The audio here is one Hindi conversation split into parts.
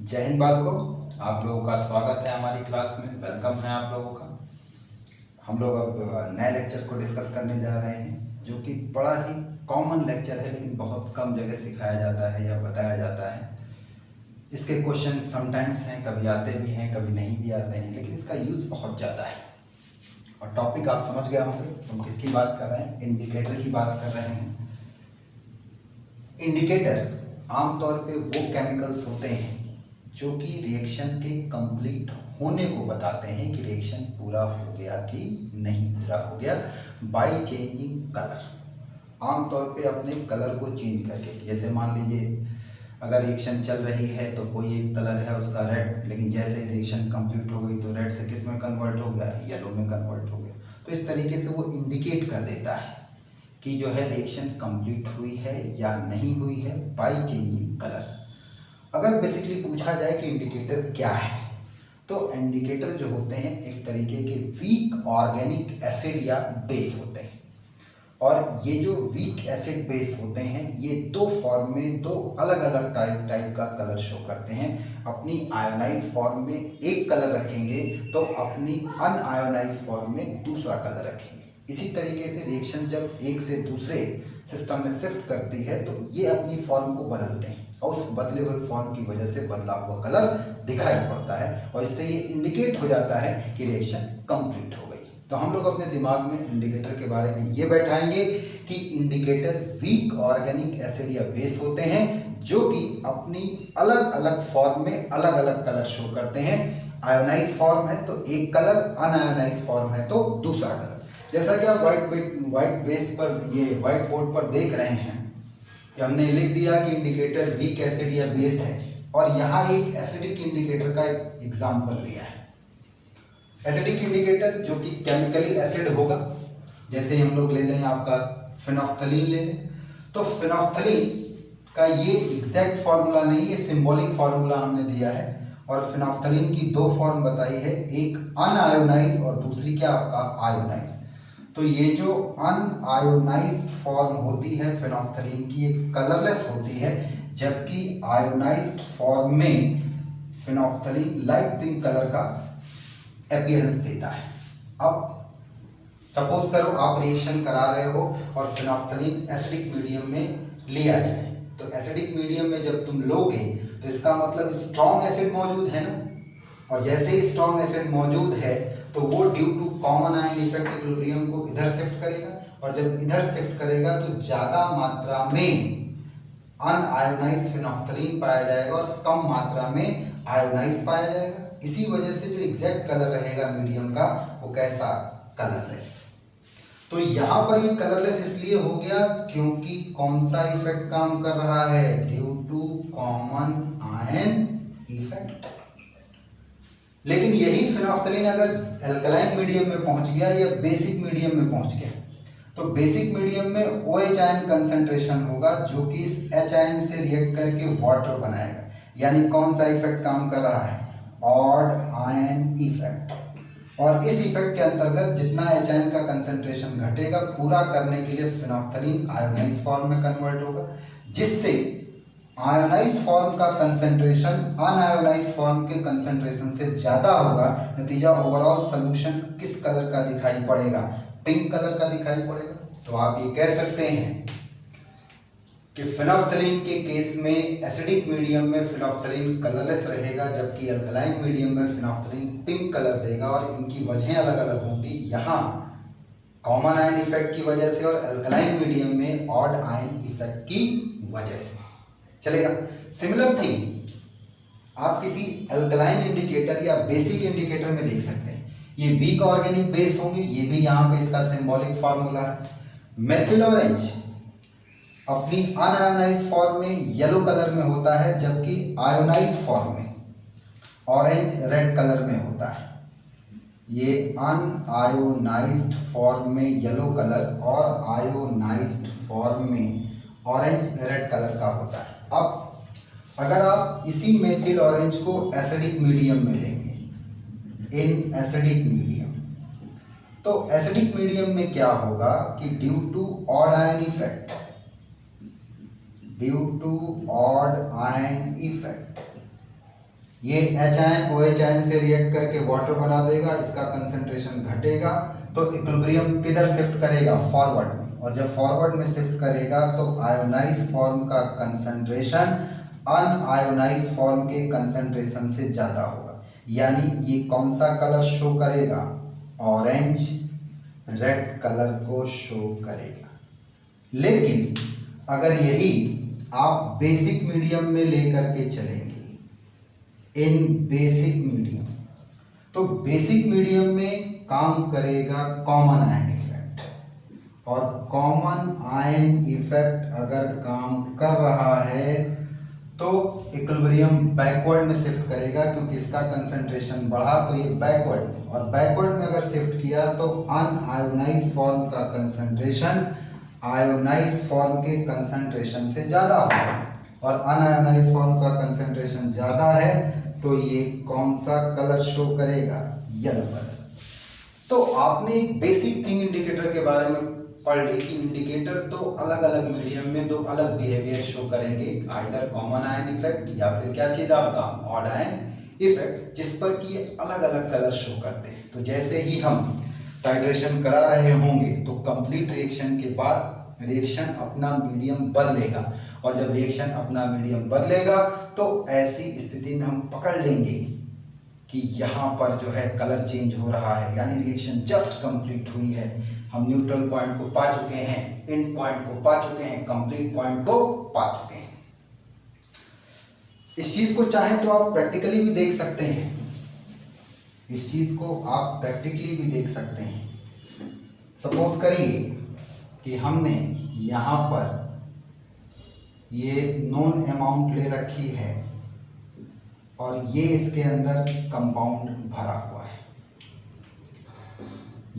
जय हिंद बालकों, आप लोगों का स्वागत है हमारी क्लास में। वेलकम है आप लोगों का। हम लोग अब नए लेक्चर को डिस्कस करने जा रहे हैं, जो कि बड़ा ही कॉमन लेक्चर है, लेकिन बहुत कम जगह सिखाया जाता है या बताया जाता है। इसके क्वेश्चन समटाइम्स हैं, कभी आते भी हैं, कभी नहीं भी आते हैं, लेकिन इसका यूज़ बहुत ज़्यादा है। और टॉपिक आप समझ गए होंगे, हम किसकी बात कर रहे हैं? इंडिकेटर की बात कर रहे हैं। इंडिकेटर आमतौर पे वो केमिकल्स होते हैं जो कि रिएक्शन के कंप्लीट होने को बताते हैं कि रिएक्शन पूरा हो गया कि नहीं पूरा हो गया, बाय चेंजिंग कलर। आमतौर पे अपने कलर को चेंज करके, जैसे मान लीजिए अगर रिएक्शन चल रही है तो कोई एक कलर है उसका रेड, लेकिन जैसे ही रिएक्शन कंप्लीट हो गई तो रेड से किस में कन्वर्ट हो गया? येलो में कन्वर्ट हो गया। तो इस तरीके से वो इंडिकेट कर देता है कि जो है रिएक्शन कंप्लीट हुई है या नहीं हुई है, बाय चेंजिंग कलर। अगर बेसिकली पूछा जाए कि इंडिकेटर क्या है, तो इंडिकेटर जो होते हैं एक तरीके के वीक ऑर्गेनिक एसिड या बेस होते हैं। और ये जो वीक एसिड बेस होते हैं, ये दो फॉर्म में, दो अलग अलग टाइप का कलर शो करते हैं। अपनी आयोनाइज फॉर्म में एक कलर रखेंगे तो अपनी अनआयोनाइज फॉर्म में दूसरा कलर रखेंगे। इसी तरीके से रिएक्शन जब एक से दूसरे सिस्टम में शिफ्ट करती है तो ये अपनी फॉर्म को बदलते हैं, और उस बदले हुए फॉर्म की वजह से बदला हुआ कलर दिखाई पड़ता है, और इससे ये इंडिकेट हो जाता है कि रिएक्शन कंप्लीट हो गई। तो हम लोग अपने दिमाग में इंडिकेटर के बारे में ये बैठाएंगे कि इंडिकेटर वीक ऑर्गेनिक एसिड या बेस होते हैं जो कि अपनी अलग अलग फॉर्म में अलग अलग कलर शो करते हैं। आयोनाइज फॉर्म है तो एक कलर, अनआयोनाइज फॉर्म है तो दूसरा कलर। जैसा कि आप व्हाइट बेस पर, ये व्हाइट बोर्ड पर देख रहे हैं, हमने लिख दिया कि इंडिकेटर वीक एसिड या बेस है, और यहाँ एक एसिडिक इंडिकेटर का एक एग्जाम्पल लिया है। एसिडिक इंडिकेटर जो कि केमिकली एसिड होगा, जैसे हम लोग ले लें आपका फिनोफ्थलीन ले लें, तो फिनोफ्थलीन का ये एग्जैक्ट फॉर्मूला नहीं, ये सिंबॉलिक फॉर्मूला हमने दिया है। और फिनोफ्थलीन की दो फॉर्म बताई है, एक अनआयोनाइज और दूसरी क्या आपका आयोनाइज। तो ये जो अनआयोनाइज्ड फॉर्म होती है फिनोफ्थलीन की, ये कलरलेस होती है, जबकि आयोनाइज्ड फॉर्म में फिनोफ्थलीन लाइट पिंक कलर का अपीयरेंस देता है। अब सपोज करो आप रिएक्शन करा रहे हो और फिनोफ्थलीन एसिडिक मीडियम में लिया जाए, तो एसिडिक मीडियम में जब तुम लोगे तो इसका मतलब स्ट्रॉन्ग एसिड मौजूद है ना, और जैसे ही स्ट्रॉन्ग एसिड मौजूद है तो वो due to common ion effect equilibrium को इधर शिफ्ट करेगा, और जब इधर शिफ्ट करेगा तो ज़्यादा मात्रा में अनआयोनाइज्ड फिनोफ्थलीन पाया जाएगा और कम मात्रा में आयोनाइज पाया जाएगा। इसी वजह से जो एग्जैक्ट कलर रहेगा मीडियम का, वो कैसा? कलरलेस। तो यहाँ पर ये कलरलेस इसलिए हो गया क्योंकि कौन सा इफेक्ट काम कर रहा है? Due to common ion effect. लेकिन यही फिनोफ्थलीन अगर एल्कलाइन मीडियम में पहुंच गया या बेसिक मीडियम में पहुंच गया, तो बेसिक मीडियम में OH आयन कंसंट्रेशन होगा जो कि इस H आयन से रिएक्ट करके वाटर बनाएगा। यानी कौन सा इफेक्ट काम कर रहा है? Odd ion effect. और इस इफेक्ट के अंतर्गत जितना H आयन का कंसंट्रेशन घटेगा, पूरा करने के लिए फिनोफ्थलीन आयोनाइज फॉर्म में कन्वर्ट होगा, जिससे आयोनाइज फॉर्म का कंसंट्रेशन अनआयोनाइज फॉर्म के कंसंट्रेशन से ज़्यादा होगा। नतीजा ओवरऑल सॉल्यूशन किस कलर का दिखाई पड़ेगा? पिंक कलर का दिखाई पड़ेगा। तो आप ये कह सकते हैं कि फिनोफ्थलीन के केस में एसिडिक मीडियम में फिनोफ्थलीन कलरलेस रहेगा, जबकि अल्कलाइन मीडियम में फिनोफ्थलीन पिंक कलर देगा, और इनकी वजहें अलग अलग होंगी। यहाँ कॉमन आयन इफेक्ट की वजह से और अल्कलाइन मीडियम में ऑड आयन इफेक्ट की वजह से। चलेगा। सिमिलर थिंग आप किसी अल्कलाइन इंडिकेटर या बेसिक इंडिकेटर में देख सकते हैं। ये वीक ऑर्गेनिक बेस होंगे, ये भी यहाँ पे इसका सिंबॉलिक फार्मूला है। मेथिल ऑरेंज अपनी अनआयोनाइज फॉर्म में येलो कलर में होता है, जबकि आयोनाइज फॉर्म में ऑरेंज रेड कलर में होता है। ये अनआयोनाइज्ड फॉर्म में येलो कलर और आयोनाइज्ड फॉर्म में ऑरेंज रेड कलर का होता है। अब अगर आप इसी मेथिल ऑरेंज को एसिडिक मीडियम में लेंगे, इन एसिडिक मीडियम, तो एसिडिक मीडियम में क्या होगा कि due to odd ion effect, due to odd ion effect ये H ion O H ion से रिएक्ट करके वाटर बना देगा, इसका कंसंट्रेशन घटेगा तो इक्विलिब्रियम किधर शिफ्ट करेगा, फॉरवर्ड में, और जब फॉरवर्ड में शिफ्ट करेगा तो आयोनाइज फॉर्म का कंसंट्रेशन अनआयोनाइज फॉर्म के कंसंट्रेशन से ज़्यादा होगा। यानी ये कौन सा कलर शो करेगा, ऑरेंज रेड कलर को शो करेगा। लेकिन अगर यही आप बेसिक मीडियम में लेकर के चलेंगे, इन बेसिक मीडियम, तो बेसिक मीडियम में काम करेगा कॉमन आयन इफेक्ट, और कॉमन आयन इफेक्ट अगर काम कर रहा है तो इक्विलिब्रियम बैकवर्ड में शिफ्ट करेगा, क्योंकि इसका कंसंट्रेशन बढ़ा तो ये बैकवर्ड में, और बैकवर्ड में अगर शिफ्ट किया तो अनआयोनाइज फॉर्म का कंसंट्रेशन आयोनाइज फॉर्म के कंसंट्रेशन से ज़्यादा होगा, और अनआयोनाइज फॉर्म का कंसंट्रेशन ज़्यादा है तो ये कौन सा कलर शो करेगा, येलो कलर। तो आपने एक बेसिक थिंग इंडिकेटर के बारे में पढ़ ली कि इंडिकेटर दो अलग अलग मीडियम में दो अलग बिहेवियर शो करेंगे, आइदर कॉमन आयन इफेक्ट या फिर क्या चीज़ आपका ऑड आयन इफेक्ट, जिस पर कि ये अलग अलग कलर शो करते हैं। तो जैसे ही हम टाइट्रेशन करा रहे होंगे तो कंप्लीट रिएक्शन के बाद रिएक्शन अपना मीडियम बदलेगा, और जब रिएक्शन अपना मीडियम बदलेगा तो ऐसी स्थिति में हम पकड़ लेंगे कि यहाँ पर जो है कलर चेंज हो रहा है, यानी रिएक्शन जस्ट कंप्लीट हुई है, हम न्यूट्रल पॉइंट को पा चुके हैं, एंड पॉइंट को पा चुके हैं, कंप्लीट पॉइंट को पा चुके हैं। इस चीज को चाहें तो आप प्रैक्टिकली भी देख सकते हैं, इस चीज को आप प्रैक्टिकली भी देख सकते हैं। सपोज करिए कि हमने यहाँ पर ये नोन अमाउंट ले रखी है और ये इसके अंदर कंपाउंड भरा हुआ है,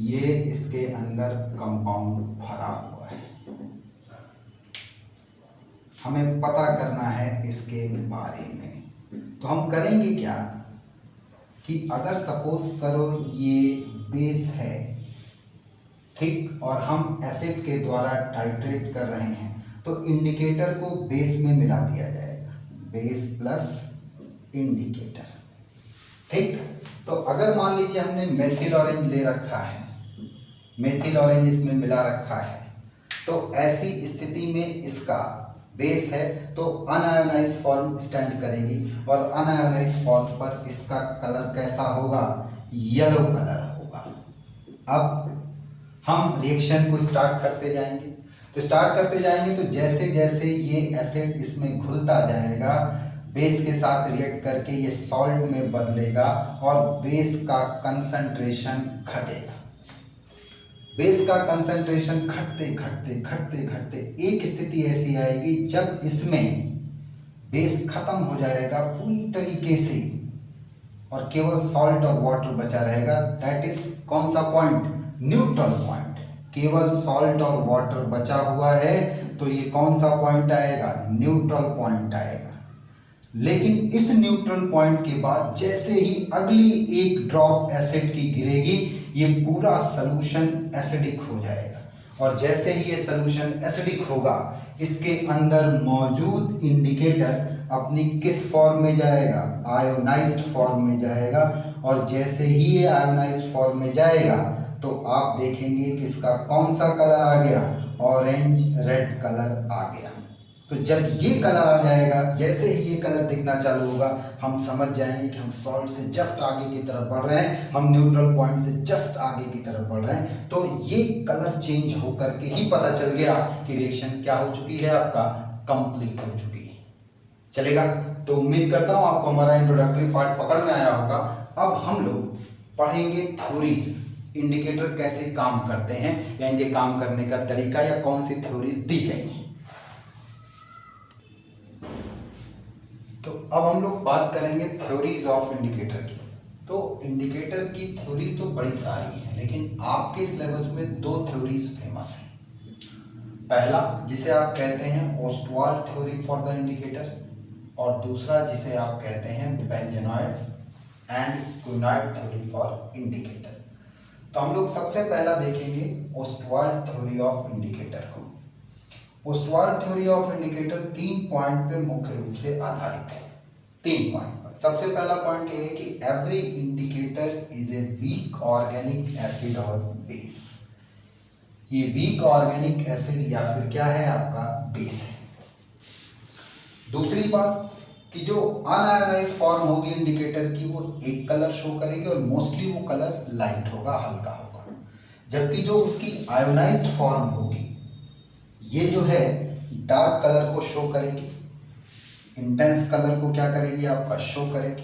ये इसके अंदर कंपाउंड भरा हुआ है। हमें पता करना है इसके बारे में। तो हम करेंगे क्या कि अगर सपोज करो ये बेस है, ठीक, और हम एसिड के द्वारा टाइट्रेट कर रहे हैं, तो इंडिकेटर को बेस में मिला दिया जाएगा, बेस प्लस इंडिकेटर, ठीक। तो अगर मान लीजिए हमने मेथिल ऑरेंज ले रखा है, मेथिल ऑरेंज इसमें मिला रखा है, तो ऐसी स्थिति में इसका बेस है तो अनआयोनाइज फॉर्म स्टैंड करेगी, और अनआयोनाइज फॉर्म पर इसका कलर कैसा होगा, येलो कलर होगा। अब हम रिएक्शन को स्टार्ट करते जाएंगे, तो स्टार्ट करते जाएंगे तो जैसे जैसे ये एसिड इसमें घुलता जाएगा, बेस के साथ रिएक्ट करके ये सॉल्ट में बदलेगा और बेस का कंसंट्रेशन घटेगा। बेस का कंसंट्रेशन घटते घटते घटते घटते एक स्थिति ऐसी आएगी जब इसमें बेस खत्म हो जाएगा पूरी तरीके से और केवल सॉल्ट और वाटर बचा रहेगा। दैट इज कौन सा पॉइंट, न्यूट्रल पॉइंट। केवल सॉल्ट और वाटर बचा हुआ है तो ये कौन सा पॉइंट आएगा, न्यूट्रल पॉइंट आएगा। लेकिन इस न्यूट्रल पॉइंट के बाद जैसे ही अगली एक ड्रॉप एसिड की गिरेगी, ये पूरा सॉल्यूशन एसिडिक हो जाएगा, और जैसे ही ये सॉल्यूशन एसिडिक होगा, इसके अंदर मौजूद इंडिकेटर अपनी किस फॉर्म में जाएगा, आयोनाइज्ड फॉर्म में जाएगा। और जैसे ही ये आयोनाइज्ड फॉर्म में जाएगा तो आप देखेंगे कि इसका कौन सा कलर आ गया, ऑरेंज रेड कलर आ गया। तो जब ये कलर आ जाएगा, जैसे ही ये कलर दिखना चालू होगा, हम समझ जाएंगे कि हम सॉल्ट से जस्ट आगे की तरफ बढ़ रहे हैं, हम न्यूट्रल पॉइंट से जस्ट आगे की तरफ बढ़ रहे हैं। तो ये कलर चेंज होकर के ही पता चल गया कि रिएक्शन क्या हो चुकी है, आपका कंप्लीट हो चुकी है। चलेगा? तो उम्मीद करता हूँ आपको हमारा इंट्रोडक्टरी पार्ट पकड़ में आया होगा। अब हम लोग पढ़ेंगे थ्योरीज, इंडिकेटर कैसे काम करते हैं या इनके काम करने का तरीका या कौन सी थ्योरीज दी गई हैं। तो अब हम लोग बात करेंगे थ्योरीज ऑफ इंडिकेटर की। तो इंडिकेटर की थ्योरीज तो बड़ी सारी हैं, लेकिन आपके सिलेबस में दो थ्योरीज फेमस हैं। पहला जिसे आप कहते हैं Ostwald theory for the indicator, और दूसरा जिसे आप कहते हैं benzenoid and quinonoid theory for indicator. तो हम लोग सबसे पहला देखेंगे ओस्टवाल्ड थ्योरी ऑफ इंडिकेटर को। Ostwald theory of indicator 3 point पे मुख्य रूप से आधारित है, 3 पॉइंट पर। सबसे पहला पॉइंट ये है कि every indicator is a weak organic acid और बेस। ये वीक ऑर्गेनिक एसिड या फिर क्या है आपका बेस है। दूसरी बात कि जो अनआयोनाइज फॉर्म होगी इंडिकेटर की वो एक कलर शो करेगी और मोस्टली वो कलर लाइट होगा, हल्का होगा, जबकि जो उसकी आयोनाइज्ड फॉर्म होगी ये जो है डार्क कलर को शो करेगी, इंटेंस कलर को क्या करेगी आपका शो करेगी।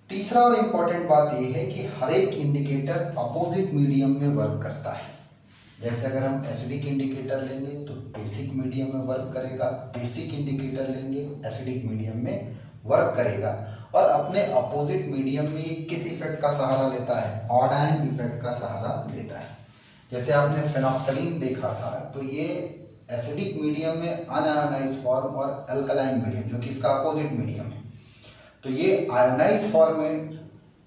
तीसरा और इंपॉर्टेंट बात यह है कि हर एक इंडिकेटर अपोजिट मीडियम में वर्क करता है। जैसे अगर हम एसिडिक इंडिकेटर लेंगे तो बेसिक मीडियम में वर्क करेगा, बेसिक इंडिकेटर लेंगे एसिडिक मीडियम में वर्क करेगा, और अपने अपोजिट मीडियम में ये किस इफेक्ट का सहारा लेता है, ऑड आयन इफेक्ट का सहारा लेता है। जैसे आपने फेनोल्फथलीन देखा था तो ये एसिडिक मीडियम में अनआयोनाइज फॉर्म और अल्कलाइन मीडियम जो कि इसका अपोजिट मीडियम है, तो ये आयोनाइज फॉर्म में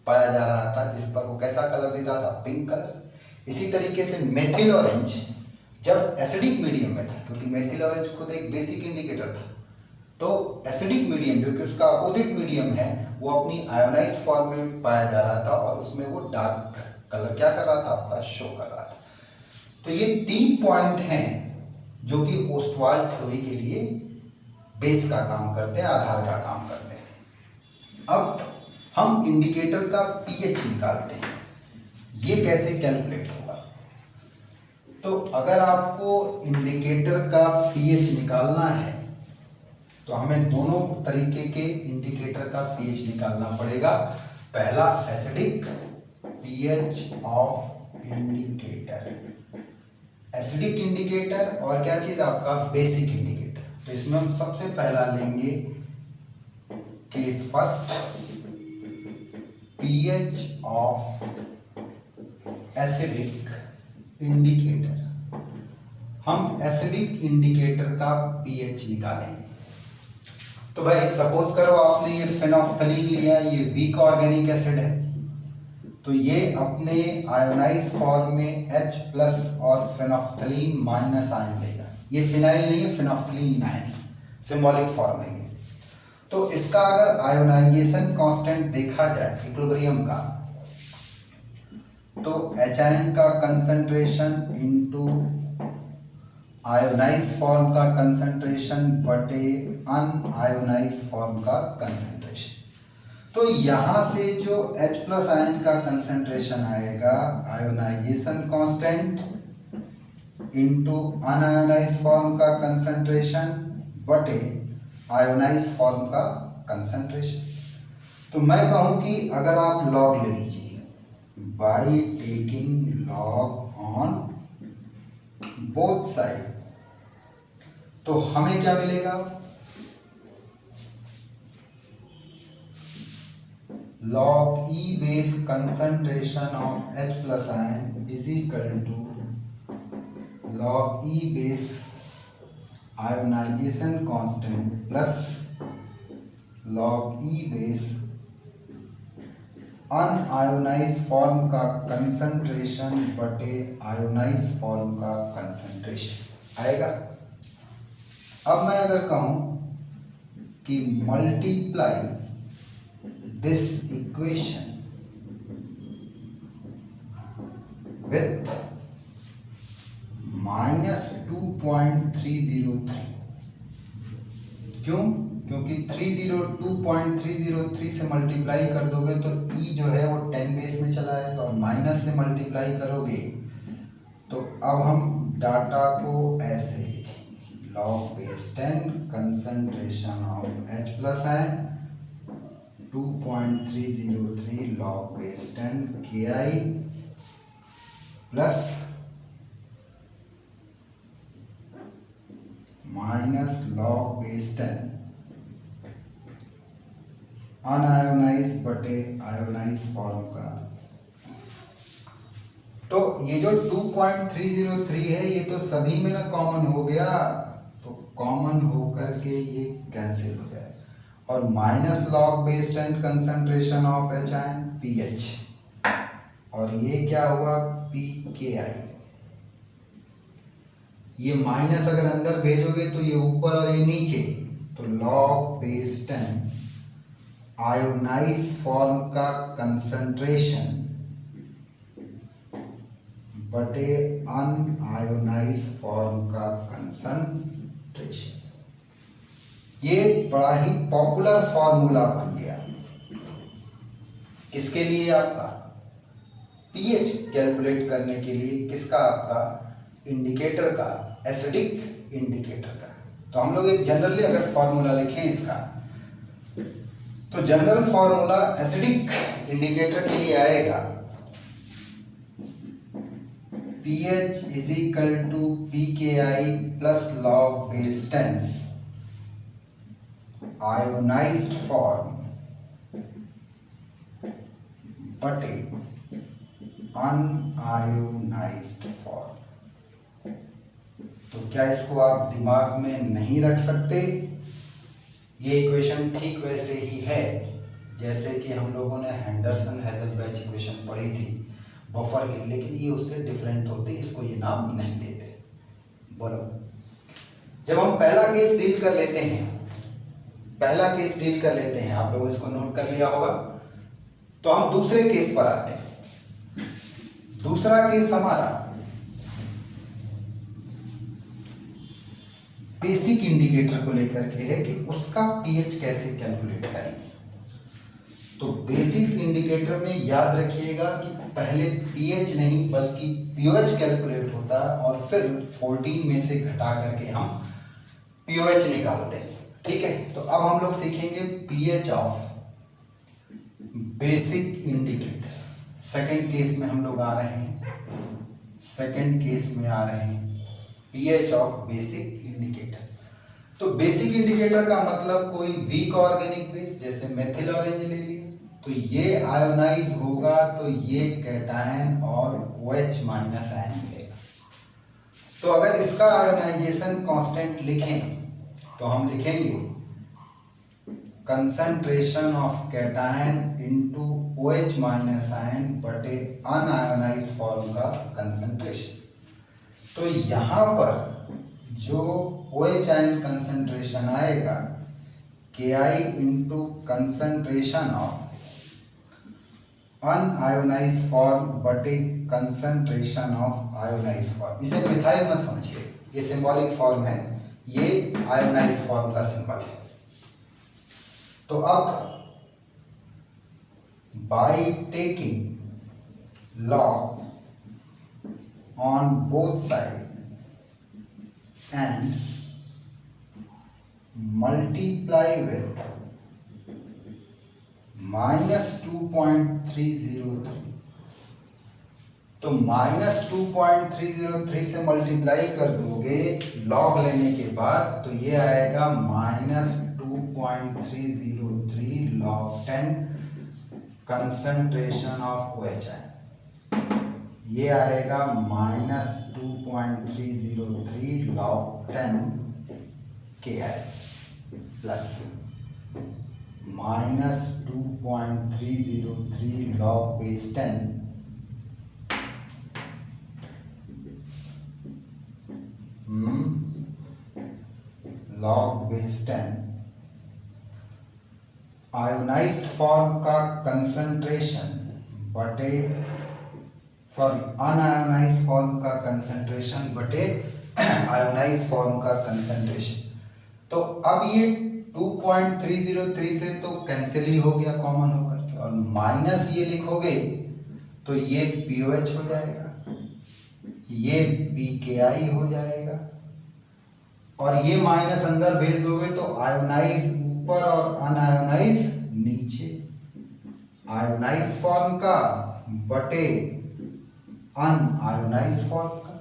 पाया जा रहा था, जिस पर वो कैसा कलर देता था, पिंक कलर। इसी तरीके से मेथिल ऑरेंज जब एसिडिक मीडियम में था, क्योंकि मेथिल ऑरेंज खुद एक बेसिक इंडिकेटर था, तो एसिडिक मीडियम जो कि उसका अपोजिट मीडियम है वो अपनी आयोनाइज फॉर्म में पाया जा रहा था और उसमें वो डार्क कलर क्या कर रहा था आपका शो कर रहा था। तो ये 3 पॉइंट हैं जो कि ओस्टवाल्ड थ्योरी के लिए बेस का काम करते हैं, आधार का काम करते हैं। अब हम इंडिकेटर का पीएच निकालते हैं। ये कैसे कैलकुलेट होगा? तो अगर आपको इंडिकेटर का पीएच निकालना है तो हमें दोनों तरीके के इंडिकेटर का पीएच निकालना पड़ेगा। पहला acidic pH of indicator, acidic indicator, और क्या चीज आपका बेसिक इंडिकेटर। तो इसमें हम सबसे पहला लेंगे case first, pH of acidic indicator. हम एसिडिक इंडिकेटर का पीएच निकालेंगे। तो भाई सपोज करो आपने ये फेनोल्फथलीन लिया, ये वीक ऑर्गेनिक एसिड है, तो ये अपने आयोनाइज फॉर्म में H+ और फेनोल्फथलीन माइनस आयन देगा। ये फिनाइल नहीं है, फेनोल्फथलीन आयन सिंबॉलिक फॉर्म है ये। तो इसका अगर आयोनाइजेशन कांस्टेंट देखा जाए इक्विलिब्रियम का, तो H का कंसंट्रेशन इनटू आयोनाइज फॉर्म का कंसंट्रेशन बटे अनआयोनाइज फॉर्म का कंसंट्रेशन। तो यहाँ से जो H+ आयन का कंसंट्रेशन आएगा, ionisation constant into unionise form का कंसंट्रेशन बटे आयोनाइज फॉर्म का कंसंट्रेशन। तो मैं कहूँ कि अगर आप लॉग ले लीजिए, by taking log on both side, तो हमें क्या मिलेगा, log E base concentration of H+ ion is equal to log E base ionization constant plus log E base un-ionised form का कंसंट्रेशन बटे आयोनाइज फॉर्म का कंसंट्रेशन आएगा। अब मैं अगर कहूं कि मल्टीप्लाई this equation with -2.303, क्यों? क्योंकि 2.303 से मल्टीप्लाई कर दोगे तो E जो है वो 10 बेस में चला आएगा, और माइनस से मल्टीप्लाई करोगे तो अब हम डाटा को ऐसे लिखेंगे, log base 10 concentration of H+ ion 2.303 log base 10 Ki plus minus log base 10 un-ionised बटे आयोनाइज फॉर्म का। तो ये जो 2.303 है ये तो सभी में ना कॉमन हो गया, तो कॉमन होकर के ये कैंसिल हो जाएगा, और minus log base 10 concentration of H ion pH, और ये क्या हुआ pKi। ये माइनस अगर अंदर भेजोगे तो ये ऊपर और ये नीचे, तो log base 10 आयोनाइज फॉर्म का कंसंट्रेशन बटे अनआयोनाइज फॉर्म का कंसंट्रेशन। ये बड़ा ही पॉपुलर फॉर्मूला बन गया। किसके लिए? आपका पीएच कैलकुलेट करने के लिए। किसका? आपका इंडिकेटर का, एसिडिक इंडिकेटर का। तो हम लोग एक जनरली अगर फॉर्मूला लिखें इसका, तो जनरल फॉर्मूला एसिडिक इंडिकेटर के लिए आएगा pH is equal to pKi plus log base 10 ionised form बटे अनआयोनाइज्ड फॉर्म। तो क्या इसको आप दिमाग में नहीं रख सकते? ये इक्वेशन ठीक वैसे ही है जैसे कि हम लोगों ने हेंडरसन हेज़लबैच इक्वेशन पढ़ी थी बफर की, लेकिन ये उससे डिफरेंट होती, इसको ये नाम नहीं देते। बोलो, जब हम पहला केस डील कर लेते हैं, आप लोगों इसको नोट कर लिया होगा, तो हम दूसरे केस पर आते हैं। दूसरा केस हमारा बेसिक इंडिकेटर को लेकर के है कि उसका पीएच कैसे कैलकुलेट करेंगे। तो बेसिक इंडिकेटर में याद रखिएगा कि पहले पीएच नहीं बल्कि पीओएच कैलकुलेट होता है और फिर 14 में से घटा करके हम पीओएच निकालते हैं। ठीक है, तो अब हम लोग सीखेंगे pH of basic indicator. Second case में हम लोग आ रहे हैं पीएच ऑफ बेसिक इंडिकेटर। तो बेसिक इंडिकेटर का मतलब कोई वीक ऑर्गेनिक बेस, जैसे मेथिल ऑरेंज ले लिया, तो ये आयोनाइज होगा तो ये कैटायन और OH माइनस आयन मिलेगा। तो अगर इसका आयोनाइजेशन कांस्टेंट लिखें तो हम लिखेंगे concentration of cation into OH minus ion बटे अनआयोनाइज फॉर्म का कंसंट्रेशन। तो यहाँ पर जो OH आयन कंसंट्रेशन आएगा Ki into concentration of un-ionised form बटे कंसंट्रेशन ऑफ आयोनाइज फॉर्म। इसे मिथाइल मत समझिए, ये सिंबॉलिक फॉर्म है, ये आयोनाइज फॉर्म का सिंबल है। तो अब by taking log on both side and multiply with -2.303। तो -2.303 से मल्टीप्लाई कर दोगे लॉग लेने के बाद, तो ये आएगा -2.303 log 10 concentration of OH ion. ये आएगा -2.303 log 10 Ki plus -2.303 log base 10 log base 10 ionised form का कंसंट्रेशन बटे अनआयोनाइज्ड फॉर्म का कंसंट्रेशन बटे आयोनाइज्ड फॉर्म का कंसंट्रेशन। तो अब ये 2.303 से तो कैंसिल ही हो गया कॉमन होकर के, और माइनस ये लिखोगे तो ये POH हो जाएगा, ये pKi हो जाएगा, और ये माइनस अंदर भेज दोगे तो आयोनाइज ऊपर और अनआयोनाइज नीचे। आयोनाइज फॉर्म का बटे अनआयोनाइज फॉर्म का।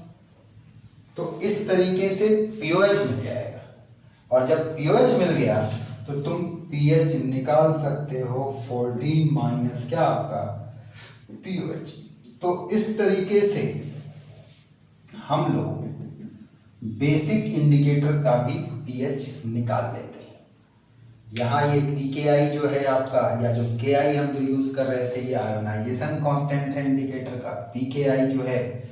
तो इस तरीके से पीओएच मिल जाएगा, और जब पीओएच मिल गया तो तुम पीएच निकाल सकते हो 14 माइनस क्या आपका पीओएच। तो इस तरीके से हम लोग बेसिक इंडिकेटर का भी पीएच निकाल लेते हैं। यहाँ ये pKi जो है आपका, या जो Ki हम जो यूज कर रहे थे, ये आयोनाइजेशन कांस्टेंट है इंडिकेटर का। pKi जो है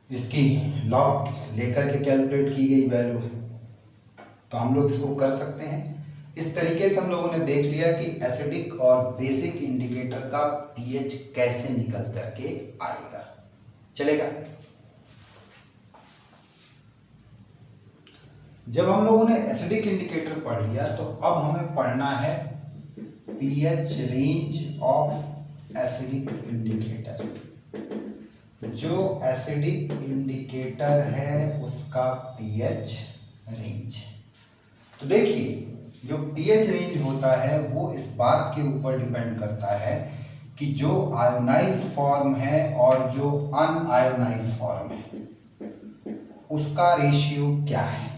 इसकी लॉग लेकर के कैलकुलेट की गई वैल्यू है, तो हम लोग इसको कर सकते हैं। इस तरीके से हम लोगों ने देख लिया कि एसिडिक और बेसिक इंडिकेटर का पीएच कैसे निकल करके आएगा। चलेगा। जब हम लोगों ने एसिडिक इंडिकेटर पढ़ लिया तो अब हमें पढ़ना है pH range of acidic indicator. जो एसिडिक इंडिकेटर है उसका पीएच रेंज। तो देखिए, जो पीएच रेंज होता है वो इस बात के ऊपर डिपेंड करता है कि जो आयोनाइज फॉर्म है और जो अनआयोनाइज फॉर्म है उसका रेशियो क्या है।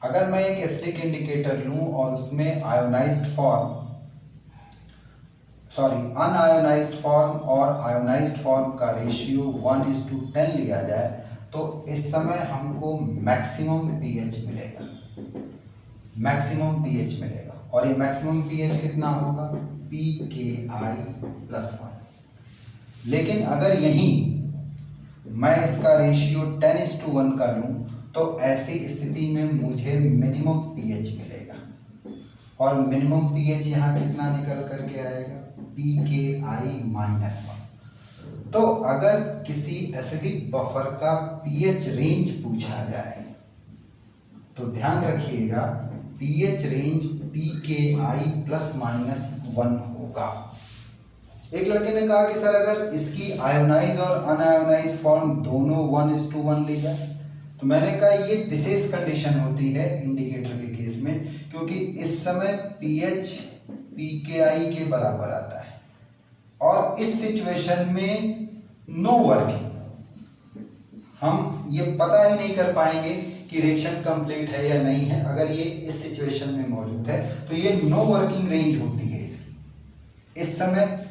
अगर मैं एक एसिडिक इंडिकेटर लूं और उसमें अनआयोनाइज्ड फॉर्म और आयोनाइज्ड फॉर्म का रेशियो 1:10 लिया जाए तो इस समय हमको मैक्सिमम पीएच मिलेगा। और ये मैक्सिमम पीएच कितना होगा, pKi+1। लेकिन अगर यहीं मैं इसका रेशियो 10:1 का लूं तो ऐसी स्थिति में मुझे मिनिमम पीएच मिलेगा। और मिनिमम पीएच यहाँ कितना निकल करके आएगा, pKi-1। तो अगर किसी एसिडिक बफर का पीएच रेंज पूछा जाए तो ध्यान रखिएगा पीएच रेंज pKi+-1 होगा। एक लड़के ने कहा कि सर अगर इसकी आयोनाइज और अनआयोनाइज फॉर्म दोनों 1:1 ली जाए, तो मैंने कहा ये विशेष कंडीशन होती है इंडिकेटर के केस में, क्योंकि इस समय पीएच pKi के बराबर आता है और इस सिचुएशन में नो वर्किंग, हम ये पता ही नहीं कर पाएंगे कि रिएक्शन कंप्लीट है या नहीं है। अगर ये इस सिचुएशन में मौजूद है तो ये नो वर्किंग रेंज होती है इसकी। इस समय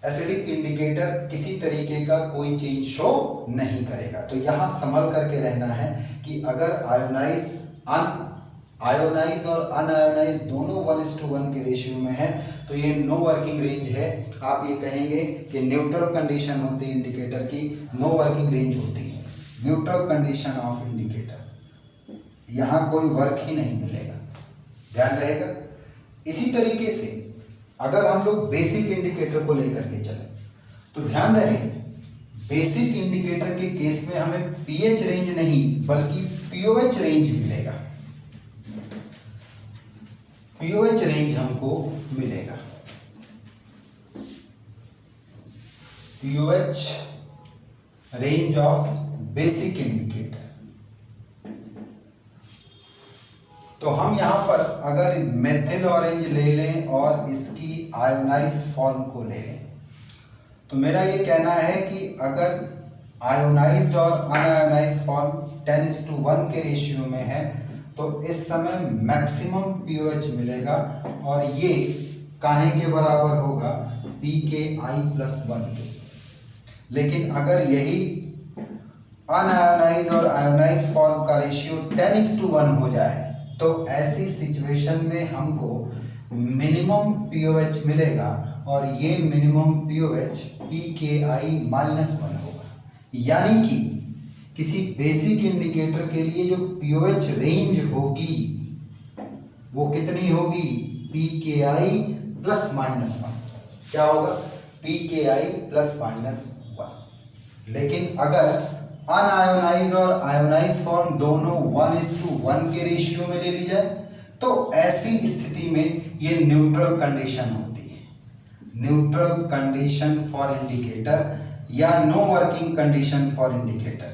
एसिडिक इंडिकेटर किसी तरीके का कोई चेंज शो नहीं करेगा। तो यहाँ संभल करके रहना है कि अगर आयोनाइज और अनआयोनाइज दोनों 1:1 के रेशियो में है तो ये नो वर्किंग रेंज है। आप ये कहेंगे कि न्यूट्रल कंडीशन होती है इंडिकेटर की, नो वर्किंग रेंज होती है, न्यूट्रल कंडीशन ऑफ इंडिकेटर। यहाँ कोई वर्क ही नहीं मिलेगा, ध्यान रहेगा। इसी तरीके से अगर हम लोग बेसिक इंडिकेटर को लेकर के चले तो ध्यान रहे बेसिक इंडिकेटर के केस में हमें पीएच रेंज नहीं बल्कि पीओएच रेंज मिलेगा। पीओएच रेंज हमको मिलेगा, pOH range of basic indicator. तो हम यहां पर अगर मेथिल ऑरेंज ले लें और इसकी आयोनाइज फॉर्म को ले लें तो मेरा ये कहना है कि अगर आयोनाइज्ड और अनआयोनाइज्ड फॉर्म 10:1 के रेशियो में है तो इस समय मैक्सिमम पीओएच मिलेगा और ये काहे के बराबर होगा, pKi+1 के। लेकिन अगर यही अनआयोनाइज और आयोनाइज फॉर्म का रेशियो 10:1 हो जाए तो ऐसी सिचुएशन में हमको मिनिमम पीओएच मिलेगा और ये मिनिमम पीओएच pKi-1 होगा। यानी कि किसी बेसिक इंडिकेटर के लिए जो पीओएच रेंज होगी वो कितनी होगी, pKi+-1। क्या होगा, pKi+-1। लेकिन अगर अनआयोनाइज और आयोनाइज फॉर्म दोनों 1:1 के रेशियो में ले ली जाए तो ऐसी स्थिति में ये न्यूट्रल कंडीशन होती है, न्यूट्रल कंडीशन फॉर इंडिकेटर या no working condition for indicator.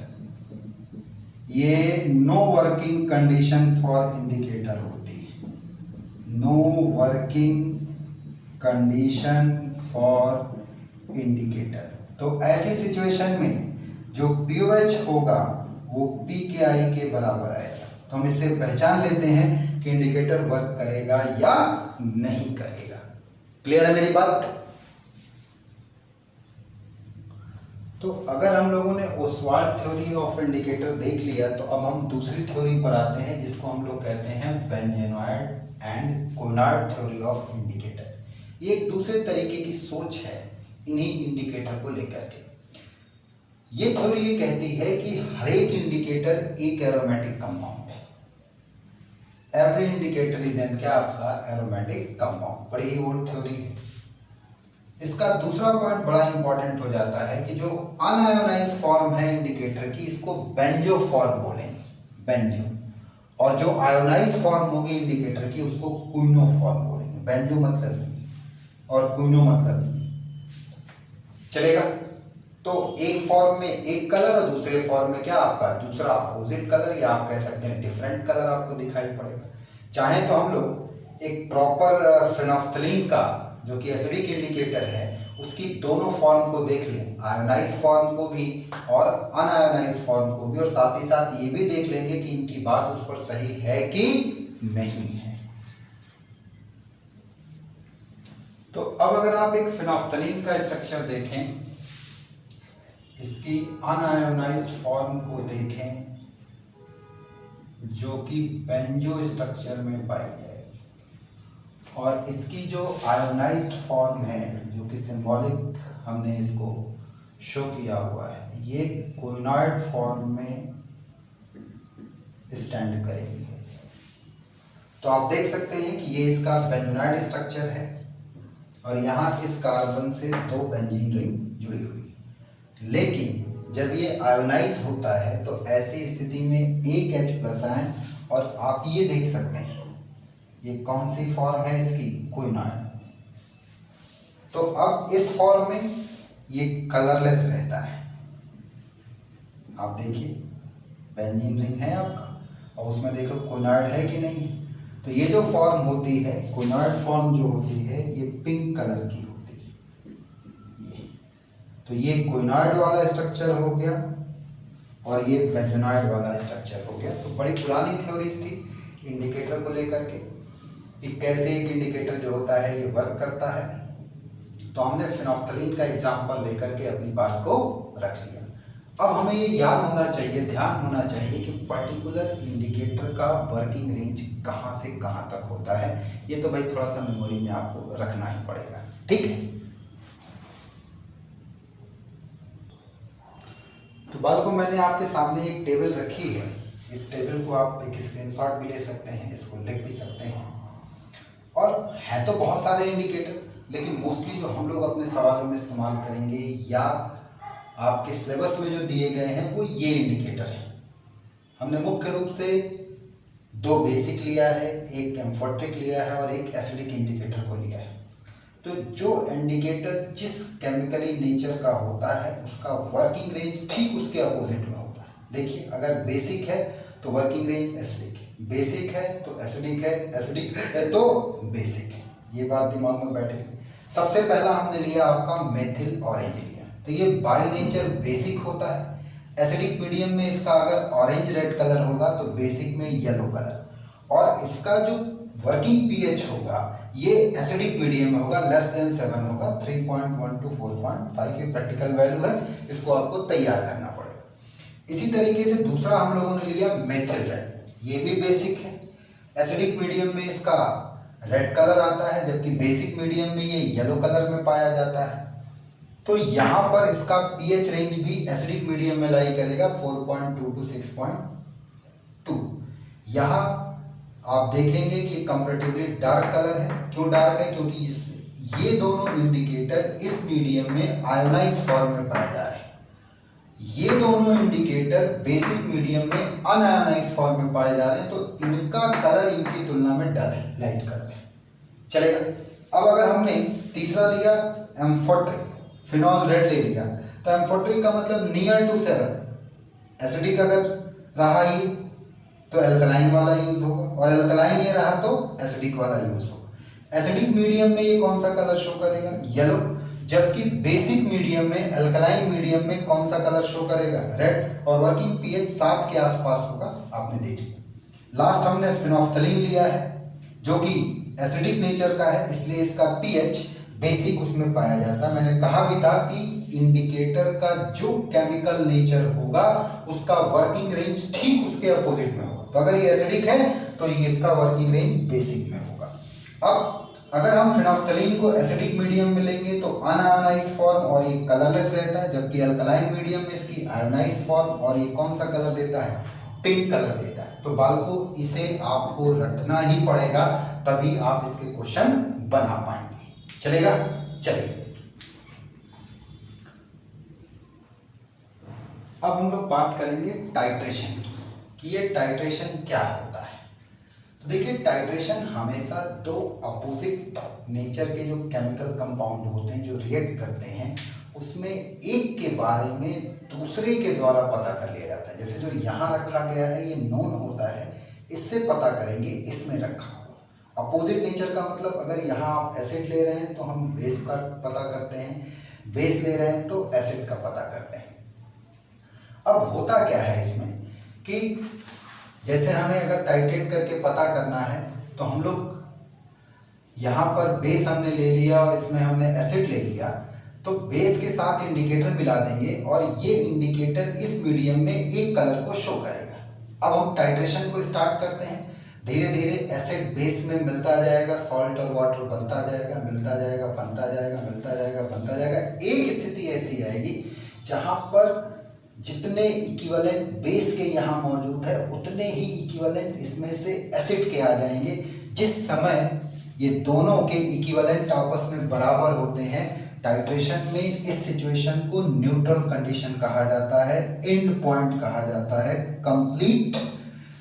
ये no working condition for indicator होती है, no working condition for indicator. तो ऐसी सिचुएशन में जो पीओएच होगा वो pKi के बराबर आएगा। तो हम इससे पहचान लेते हैं कि इंडिकेटर वर्क करेगा या नहीं करेगा। क्लियर है मेरी बात? तो अगर हम लोगों ने ओस्वाल्ड थ्योरी ऑफ इंडिकेटर देख लिया तो अब हम दूसरी थ्योरी पर आते हैं जिसको हम लोग कहते हैं benzenoid and Konrad theory of indicator. ये एक दूसरे तरीके की सोच है इन्हीं इंडिकेटर को लेकर के। ये थ्योरी ये कहती है कि हर एक इंडिकेटर एक एरोमेटिक कंपाउंड है। एवरी इंडिकेटर इज एन क्या आपका एरोमेटिक कंपाउंड। बड़ी ही ओल्ड थ्योरी है। इसका दूसरा पॉइंट बड़ा इंपॉर्टेंट हो जाता है कि जो अनआयोनाइज फॉर्म है इंडिकेटर की, इसको बेंजो फॉर्म बोलेंगे, बेंजो। और जो आयोनाइज फॉर्म होगी इंडिकेटर की, उसको क्विनो फॉर्म बोलेंगे। बेंजो मतलब ये और क्विनो मतलब ये। चलेगा? तो एक फॉर्म में एक कलर और दूसरे फॉर्म में क्या आपका दूसरा अपोजिट कलर, या आप कह सकते हैं डिफरेंट कलर आपको दिखाई पड़ेगा। चाहे तो हम लोग एक प्रॉपर फिनोफ्थलीन का जो कि एसिडिक इंडिकेटर है, उसकी दोनों फॉर्म को देख लें, आयोनाइज फॉर्म को भी और अनआयोनाइज फॉर्म को भी, और साथ ही साथ ये भी देख लेंगे कि इनकी बात उस पर सही है कि नहीं है। तो अब अगर आप एक फिनोफ्थलीन का स्ट्रक्चर देखें, इसकी अनआयोनाइज्ड फॉर्म को देखें जो कि बेंजो स्ट्रक्चर में पाई जाएगी, और इसकी जो आयोनाइज्ड फॉर्म है जो कि सिंबॉलिक हमने इसको शो किया हुआ है, ये क्विनॉइड फॉर्म में स्टैंड करेगी। तो आप देख सकते हैं कि ये इसका बेंजोनाइड स्ट्रक्चर है और यहाँ इस कार्बन से 2 बेंजीन रिंग जुड़ी हुई। लेकिन जब ये आयोनाइज होता है तो ऐसी स्थिति में एक H+ आयन, और आप ये देख सकते हैं ये कौन सी फॉर्म है इसकी, क्विनॉइड। तो अब इस फॉर्म में ये कलरलेस रहता है। आप देखिए बेंजीन रिंग है आपका, और उसमें देखो क्विनॉइड है कि नहीं है। तो ये जो फॉर्म होती है क्विनॉइड फॉर्म जो होती है, ये पिंक कलर की होती है। ये तो ये क्विनॉइड वाला स्ट्रक्चर हो गया और ये बेंजोनाइड वाला स्ट्रक्चर हो गया। तो बड़ी पुरानी थ्योरीज थी इंडिकेटर को लेकर के कि कैसे एक इंडिकेटर जो होता है ये वर्क करता है। तो हमने फिनोफ्थलीन का एग्जांपल लेकर के अपनी बात को रख लिया। अब हमें ये याद होना चाहिए, ध्यान होना चाहिए कि पर्टिकुलर इंडिकेटर का वर्किंग रेंज कहाँ से कहाँ तक होता है। ये तो भाई थोड़ा सा मेमोरी में आपको रखना ही पड़ेगा, ठीक है। तो बालकों, मैंने आपके सामने एक टेबल रखी है। इस टेबल को आप एक स्क्रीनशॉट भी ले सकते हैं, इसको लिख भी सकते हैं। और है तो बहुत सारे इंडिकेटर, लेकिन मोस्टली जो हम लोग अपने सवालों में इस्तेमाल करेंगे या आपके सिलेबस में जो दिए गए हैं वो ये इंडिकेटर है। हमने मुख्य रूप से 2 बेसिक लिया है, एक एम्फोट्रिक लिया है और एक एसिडिक इंडिकेटर को लिया है। तो जो इंडिकेटर जिस केमिकली नेचर का होता है उसका वर्किंग रेंज ठीक उसके अपोजिट में होता है। देखिए, अगर बेसिक है तो वर्किंग रेंज एसिडिक है, बेसिक है तो एसिडिक है, एसिडिक है तो बेसिक है। ये बात दिमाग में बैठे। सबसे पहला हमने लिया आपका मेथिल ऑरेंज लिया, तो ये बाय नेचर बेसिक होता है। एसिडिक मीडियम में इसका अगर ऑरेंज रेड कलर होगा तो बेसिक में येलो कलर, और इसका जो वर्किंग पीएच होगा ये एसिडिक मीडियम में होगा, <7 होगा, 3.1 to 4.5 ये प्रैक्टिकल वैल्यू है, इसको आपको तैयार करना पड़ेगा। इसी तरीके से दूसरा हम लोगों ने लिया मेथिल रेड, ये भी बेसिक है। एसिडिक मीडियम में इसका रेड कलर आता है, जबकि बेसिक मीडियम में ये येलो कलर में पाया जाता है। तो यहाँ पर इसका पीएच रेंज भी एसिडिक मीडियम में लाई करेगा 4.2 to 6.2। यहाँ आप देखेंगे कि कंपैरेटिवली डार्क कलर है। क्यों डार्क है? क्योंकि ये दोनों इंडिकेटर इस मीडियम में आयोनाइज फॉर्म में पाए जा रहे हैं। ये दोनों इंडिकेटर बेसिक मीडियम में अनआयोनाइज फॉर्म में पाए जा रहे हैं, तो इनका कलर इनकी तुलना में डल है, लाइट कलर है। चलेगा। अब अगर हमने तीसरा लिया एम्फोट्रिक, फिनॉल रेड ले लिया, तो एम्फोट्रिक का मतलब नियर टू 7। एसिडिक अगर रहा ये तो एल्कलाइन वाला यूज होगा, और एल्कलाइन ये रहा तो एसिडिक वाला यूज होगा। एसिडिक मीडियम में ये कौन सा कलर शो करेगा? येलो, जबकि बेसिक मीडियम में, एल्कलाइन मीडियम में कौन सा कलर शो करेगा? रेड, और वर्किंग पीएच 7 के आसपास होगा, आपने देख लिया। लास्ट हमने फिनोफ्थलीन लिया है जो कि एसिडिक नेचर का है, इसलिए इसका पीएच बेसिक उसमें पाया जाता है। मैंने कहा भी था कि इंडिकेटर का जो केमिकल नेचर होगा उसका वर्किंग रेंज ठीक उसके अपोजिट में होगा। तो अगर ये एसिडिक है तो ये इसका वर्किंग रेंज बेसिक में होगा। अब अगर हम फिनोफ्थलीन को एसिडिक मीडियम में लेंगे तो अनआयोनाइज फॉर्म और ये कलरलेस रहता है, जबकि अल्कलाइन मीडियम में इसकी आयोनाइज फॉर्म और ये कौन सा कलर देता है? पिंक कलर देता है। तो बालको इसे आपको रटना ही पड़ेगा, तभी आप इसके क्वेश्चन बना पाएंगे। चलेगा? चलिए अब हम लोग बात करेंगे टाइट्रेशन की, कि ये टाइट्रेशन क्या होता है। तो देखिए, टाइट्रेशन हमेशा दो अपोजिट नेचर के जो केमिकल कंपाउंड होते हैं जो रिएक्ट करते हैं, उसमें एक के बारे में दूसरे के द्वारा पता कर लिया जाता है। जैसे जो यहाँ रखा गया है ये नोन होता है, इससे पता करेंगे इसमें रखा हुआ। अपोजिट नेचर का मतलब अगर यहाँ आप एसिड ले रहे हैं तो हम बेस का पता करते हैं, बेस ले रहे हैं तो एसिड का पता करते हैं। अब होता क्या है इसमें कि जैसे हमें अगर टाइट्रेट करके पता करना है तो हम लोग यहाँ पर बेस हमने ले लिया और इसमें हमने एसिड ले लिया, तो बेस के साथ इंडिकेटर मिला देंगे और ये इंडिकेटर इस मीडियम में एक कलर को शो करेगा। अब हम टाइट्रेशन को स्टार्ट करते हैं। धीरे धीरे एसिड बेस में मिलता जाएगा, सॉल्ट और वाटर बनता जाएगा, मिलता जाएगा, बनता जाएगा, मिलता जाएगा, बनता जाएगा। एक स्थिति ऐसी आएगी जहाँ पर जितने इक्विवेलेंट बेस के यहाँ मौजूद है उतने ही इक्विवेलेंट इसमें से एसिड के आ जाएंगे। जिस समय ये दोनों के इक्विवेलेंट आपस में बराबर होते हैं, टाइट्रेशन में इस सिचुएशन को न्यूट्रल कंडीशन कहा जाता है, एंड पॉइंट कहा जाता है, कंप्लीट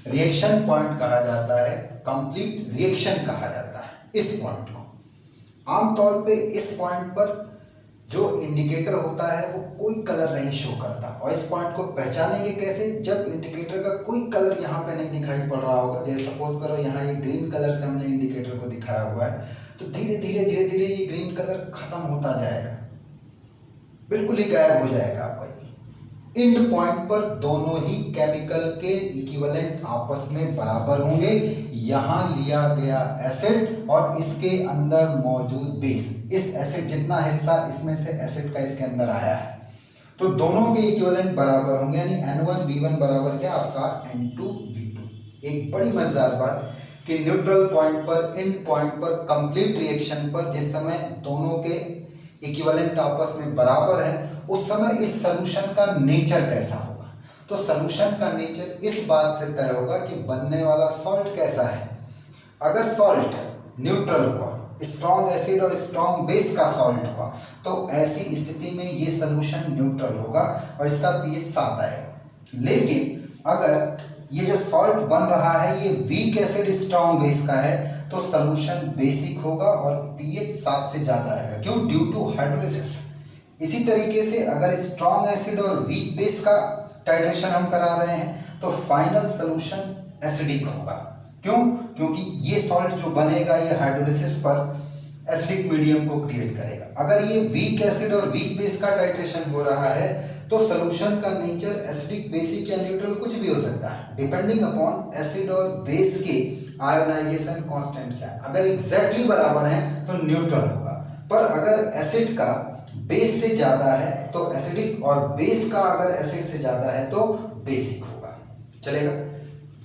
रिएक्शन पॉइंट कहा जाता है, कंप्लीट रिएक्शन कहा जाता है इस पॉइंट को। आमतौर पे इस पॉइंट पर जो इंडिकेटर होता है वो कोई कलर नहीं शो करता। और इस पॉइंट को पहचानेंगे कैसे? जब इंडिकेटर का कोई कलर यहाँ पे नहीं दिखाई पड़ रहा होगा। जैसे सपोज करो यहाँ ये ग्रीन कलर से हमने इंडिकेटर को दिखाया हुआ है, तो धीरे धीरे धीरे धीरे ये ग्रीन कलर खत्म होता जाएगा, बिल्कुल ही गायब हो जाएगा आपका। एंड पॉइंट पर दोनों ही केमिकल के इक्विवेलेंट आपस में बराबर होंगे। यहाँ लिया गया एसिड और इसके अंदर मौजूद बेस, इस एसिड जितना हिस्सा इसमें से एसिड का इसके अंदर आया है, तो दोनों के इक्विवेलेंट बराबर होंगे। यानी N1V1 बराबर क्या आपका N2V2। एक बड़ी मजेदार बात कि न्यूट्रल पॉइंट पर, एंड पॉइंट पर, कंप्लीट रिएक्शन पर जिस समय दोनों के इक्विवेलेंट आपस में बराबर है, उस समय इस सॉल्यूशन का नेचर कैसा होगा? तो सॉल्यूशन का नेचर इस बात से तय होगा कि बनने वाला सॉल्ट कैसा है। अगर सॉल्ट न्यूट्रल हुआ, स्ट्रॉन्ग एसिड और स्ट्रॉन्ग बेस का सॉल्ट हुआ, तो ऐसी स्थिति में ये सॉल्यूशन न्यूट्रल होगा और इसका pH 7 आएगा। लेकिन अगर ये जो सॉल्ट बन रहा है ये वीक एसिड स्ट्रॉन्ग बेस का है, तो सॉल्यूशन बेसिक होगा और pH 7 से ज़्यादा आएगा। क्यों? Due to hydrolysis. इसी तरीके से अगर स्ट्रॉन्ग एसिड और वीक बेस का टाइट्रेशन हम करा रहे हैं तो फाइनल सॉल्यूशन एसिडिक होगा। क्यों? क्योंकि ये सॉल्ट जो बनेगा ये हाइड्रोलिसिस पर एसिडिक मीडियम को क्रिएट करेगा। अगर ये वीक एसिड और वीक बेस का टाइट्रेशन हो रहा है तो सॉल्यूशन का नेचर एसिडिक, बेसिक या न्यूट्रल कुछ भी हो सकता है, डिपेंडिंग अपॉन एसिड और बेस के आयोनाइजेशन कांस्टेंट क्या है। अगर एग्जैक्टली बराबर है तो न्यूट्रल होगा, पर अगर एसिड का बेस से ज़्यादा है तो एसिडिक और बेस का अगर एसिड से ज़्यादा है तो बेसिक होगा। चलेगा?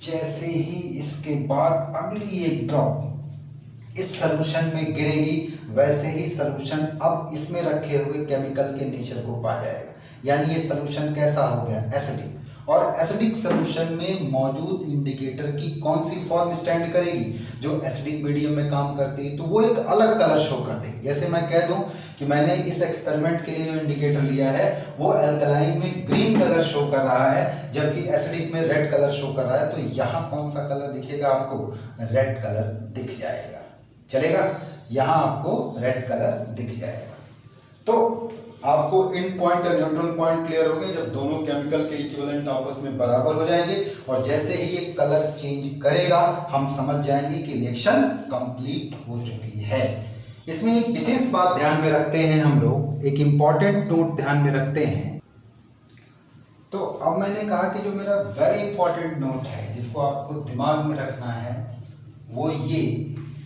जैसे ही इसके बाद अगली एक ड्रॉप इस सॉल्यूशन में गिरेगी, वैसे ही सॉल्यूशन अब इसमें रखे हुए केमिकल के नेचर को पा जाएगा। यानी ये सॉल्यूशन कैसा हो गया? एसिडिक। और एसिडिक सॉल्यूशन में मौजूद इंडिकेटर की कौन सी फॉर्म स्टैंड करेगी? जो एसिडिक मीडियम में काम करती है, तो वो एक अलग कलर शो कर देगी। जैसे मैं कह दूं कि मैंने इस एक्सपेरिमेंट के लिए जो इंडिकेटर लिया है वो एल्कलाइन में ग्रीन कलर शो कर रहा है, जबकि एसिडिक में रेड कलर शो कर रहा है, तो यहाँ कौन सा कलर दिखेगा आपको? रेड कलर दिख जाएगा। चलेगा? यहाँ आपको रेड कलर दिख जाएगा। तो आपको एंड पॉइंट और न्यूट्रल पॉइंट क्लियर हो गए जब दोनों केमिकल के इक्विवेलेंट आपस में बराबर हो जाएंगे, और जैसे ही ये कलर चेंज करेगा हम समझ जाएंगे कि रिएक्शन कंप्लीट हो चुकी है। इसमें एक विशेष बात ध्यान में रखते हैं हम लोग, एक इंपॉर्टेंट नोट ध्यान में रखते हैं। तो अब मैंने कहा कि जो मेरा वेरी इंपॉर्टेंट नोट है जिसको आपको दिमाग में रखना है वो ये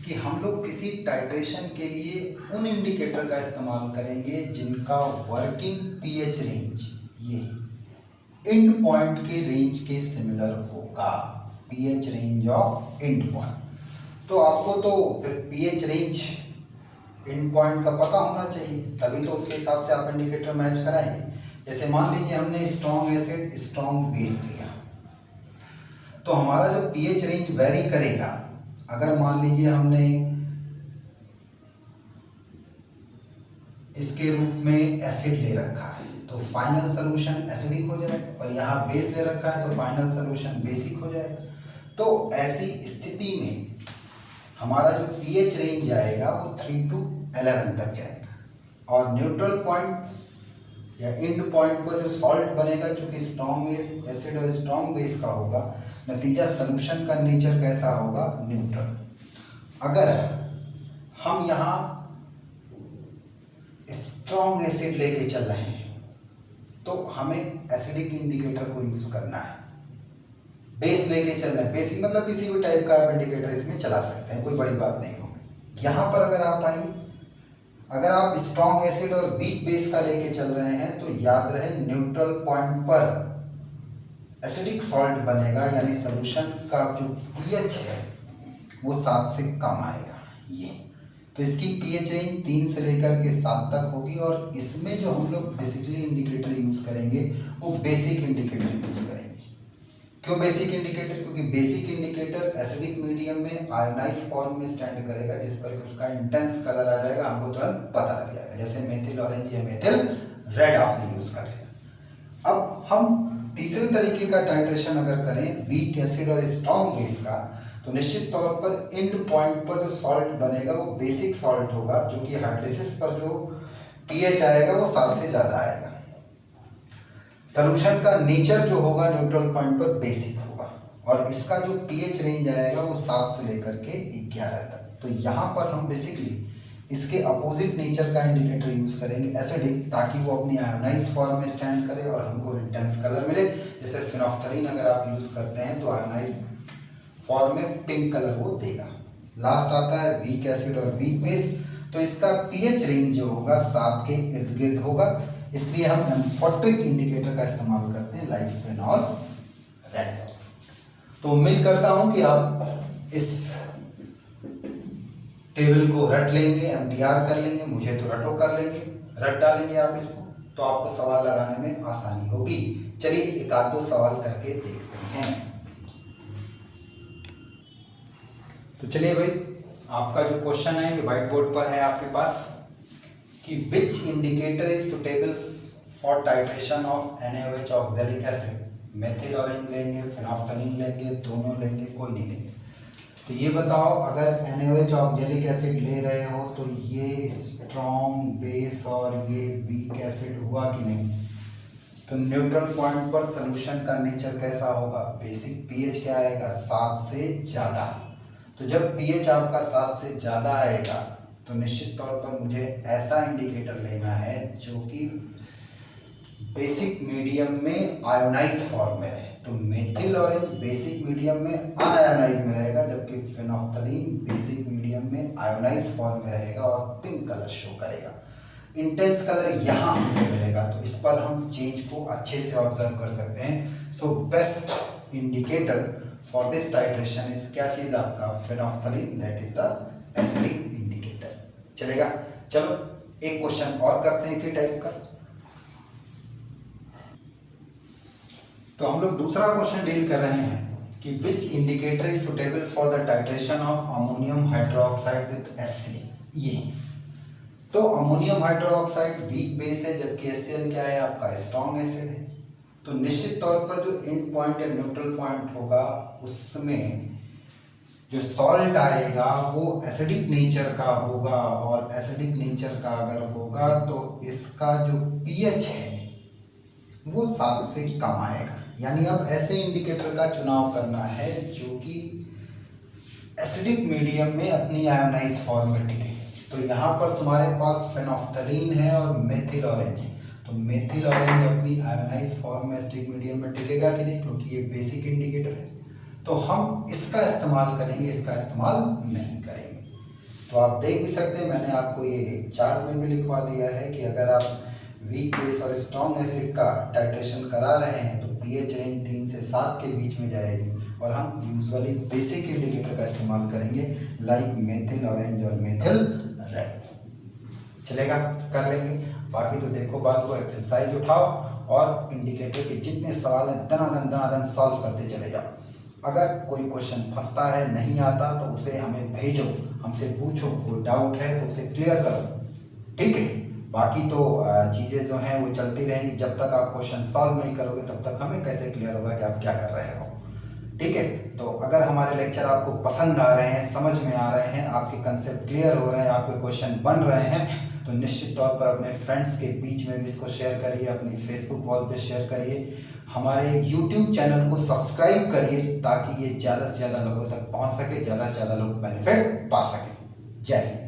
कि हम लोग किसी टाइट्रेशन के लिए उन इंडिकेटर का इस्तेमाल करेंगे जिनका वर्किंग पीएच रेंज ये एंड पॉइंट के रेंज के सिमिलर होगा। PH range of and point, तो आपको तो फिर पीएच रेंज एंड पॉइंट का पता होना चाहिए, तभी तो उसके हिसाब से आप इंडिकेटर मैच कराएंगे। जैसे मान लीजिए हमने स्ट्रॉन्ग एसिड स्ट्रॉन्ग बेस लिया, तो हमारा जो पीएच रेंज वेरी करेगा। अगर मान लीजिए हमने इसके रूप में एसिड ले रखा है तो फाइनल सोल्यूशन एसिडिक हो जाएगा, और यहाँ बेस ले रखा है तो फाइनल सोल्यूशन बेसिक हो जाएगा। तो ऐसी स्थिति में हमारा जो पीएच रेंज जाएगा वो 3 to 11 तक जाएगा, और न्यूट्रल पॉइंट या एंड पॉइंट पर जो सॉल्ट बनेगा चूंकि स्ट्रॉन्ग एसिड और स्ट्रॉन्ग बेस का होगा, नतीजा सोल्यूशन का नेचर कैसा होगा, न्यूट्रल। अगर हम यहाँ स्ट्रॉन्ग एसिड लेके चल रहे हैं तो हमें एसिडिक इंडिकेटर को यूज करना है। बेस लेके चल रहे हैं, बेसिक मतलब किसी भी टाइप का आप इंडिकेटर इसमें चला सकते हैं, कोई बड़ी बात नहीं होगी। यहाँ पर अगर आप स्ट्रॉन्ग एसिड और वीक बेस का लेके चल रहे हैं तो याद रहे न्यूट्रल पॉइंट पर एसिडिक सॉल्ट बनेगा, यानी सोल्यूशन का जो पीएच है वो 7 से कम आएगा। ये तो इसकी पीएच रेंज 3 से लेकर के 7 तक होगी, और इसमें जो हम लोग बेसिकली इंडिकेटर यूज करेंगे वो बेसिक इंडिकेटर यूज करेंगे। क्यों बेसिक इंडिकेटर? क्योंकि बेसिक इंडिकेटर एसिडिक मीडियम में आयोनाइज फॉर्म में स्टैंड करेगा, जिस पर उसका इंटेंस कलर आ जाएगा, हमको तुरंत पता लग जाएगा, जैसे मेथिल ऑरेंज या मेथिल रेड आपने यूज कर लिया। अब हम तीसरे तरीके का टाइट्रेशन अगर करें वीक एसिड और स्ट्रॉन्ग बेस का, तो निश्चित तौर पर एंड पॉइंट पर जो सॉल्ट बनेगा वो बेसिक सॉल्ट होगा, जो कि हाइड्रोलिसिस पर जो पीएच आएगा वो 7 से ज़्यादा आएगा। सॉल्यूशन का नेचर जो होगा न्यूट्रल पॉइंट पर बेसिक होगा, और इसका जो पीएच रेंज आएगा वो 7 से लेकर के 11 तक। तो यहाँ पर हम बेसिकली इसके अपोजिट नेचर का इंडिकेटर यूज करेंगे एसिडिक, ताकि वो अपनी आयोनाइज फॉर्म में स्टैंड करे और हमको इंटेंस कलर मिले। जैसे फिनोफ्थलीन अगर आप यूज करते हैं तो आयोनाइज फॉर्म में पिंक कलर वो देगा। लास्ट आता है वीक एसिड और वीक बेस, तो इसका पीएच रेंज जो होगा 7 के इर्द गिर्द होगा, इसलिए हम एम्फोट्रिक इंडिकेटर का इस्तेमाल करते हैं, लाइक फेनॉल रेड। तो उम्मीद करता हूं कि आप इस टेबल को रट लेंगे, एमटीआर कर लेंगे, मुझे तो रटो कर लेंगे, रट डालेंगे आप इसको, तो आपको सवाल लगाने में आसानी होगी। चलिए एक आध दो सवाल करके देखते हैं। तो चलिए भाई, आपका जो क्वेश्चन है ये व्हाइट बोर्ड पर है आपके पास, कि which indicator is suitable for titration of NaOH oxalic acid. Methyl orange लेंगे, फिनोफ्थलीन लेंगे, दोनों लेंगे, कोई नहीं लेंगे। तो ये बताओ, अगर NaOH ऑक्सैलिक एसिड ले रहे हो तो ये स्ट्रॉन्ग बेस और ये वीक एसिड हुआ कि नहीं। तो न्यूट्रल पॉइंट पर सोल्यूशन का नेचर कैसा होगा, बेसिक। पीएच क्या आएगा, 7 से ज़्यादा। तो जब पीएच आपका 7 से ज़्यादा आएगा तो निश्चित तौर पर मुझे ऐसा इंडिकेटर लेना है जो कि बेसिक मीडियम में आयोनाइज फॉर्म में रहे। तो मेथिल ऑरेंज बेसिक मीडियम में अनआयोनाइज में रहेगा, जबकि फिनोफ्थलीन बेसिक मीडियम में आयोनाइज फॉर्म में रहेगा और पिंक कलर शो करेगा। इंटेंस कलर यहाँ मिलेगा, तो इस पर हम चेंज को अच्छे से ऑब्जर्व कर सकते हैं। So best indicator for this titration is क्या चीज आपका, phenolphthalein, that is the acidic indicator. चलेगा। चलो एक क्वेश्चन और करते हैं इसी टाइप का। तो हम लोग दूसरा क्वेश्चन डील कर रहे हैं कि which indicator is suitable for the titration of ammonium hydroxide with HCl। ये तो अमोनियम हाइड्रोक्साइड वीक बेस है, जबकि HCl क्या है आपका, स्ट्रॉन्ग एसिड है। तो निश्चित तौर पर जो एंड पॉइंट या न्यूट्रल पॉइंट होगा उसमें जो सॉल्ट आएगा वो एसिडिक नेचर का होगा, और एसिडिक नेचर का अगर होगा तो इसका जो पीएच है वो 7 से कम आएगा। यानी अब ऐसे इंडिकेटर का चुनाव करना है जो कि एसिडिक मीडियम में अपनी आयोनाइज फॉर्म में टिके। तो यहाँ पर तुम्हारे पास फिनोफ्थलीन है और मेथिल ऑरेंज है, तो मेथिल ऑरेंज अपनी आयोनाइज फॉर्म में एसिडिक मीडियम में टिकेगा कि नहीं, क्योंकि ये बेसिक इंडिकेटर है। तो हम इसका इस्तेमाल करेंगे, इसका इस्तेमाल नहीं करेंगे। तो आप देख भी सकते हैं, मैंने आपको ये चार्ट में भी लिखवा दिया है कि अगर आप वीक बेस और स्ट्रॉन्ग एसिड का टाइट्रेशन करा रहे हैं तो पीएच रेंज 3 से 7 के बीच में जाएगी, और हम यूजुअली बेसिक इंडिकेटर का इस्तेमाल करेंगे, लाइक मेथिल ऑरेंज और मेथिल रेड। चलेगा, कर लेंगे। बाकी तो देखो बात को, एक्सरसाइज उठाओ और इंडिकेटर के जितने सवाल हैं दनादन सॉल्व करते चले जाओ। अगर कोई क्वेश्चन फंसता है, नहीं आता, तो उसे हमें भेजो, हमसे पूछो, कोई डाउट है तो उसे क्लियर करो, ठीक है। बाकी तो चीज़ें जो हैं वो चलती रहेंगी, जब तक आप क्वेश्चन सॉल्व नहीं करोगे तब तक हमें कैसे क्लियर होगा कि आप क्या कर रहे हो, ठीक है। तो अगर हमारे लेक्चर आपको पसंद आ रहे हैं, समझ में आ रहे हैं, आपके कंसेप्ट क्लियर हो रहे हैं, आपके क्वेश्चन बन रहे हैं, तो निश्चित तौर पर अपने फ्रेंड्स के बीच में भी इसको शेयर करिए, अपनी फेसबुक वॉल पे शेयर करिए, हमारे यूट्यूब चैनल को सब्सक्राइब करिए ताकि ये ज़्यादा से ज़्यादा लोगों तक पहुंच सके, ज़्यादा से ज़्यादा लोग बेनिफिट पा सकें। जय हिंद।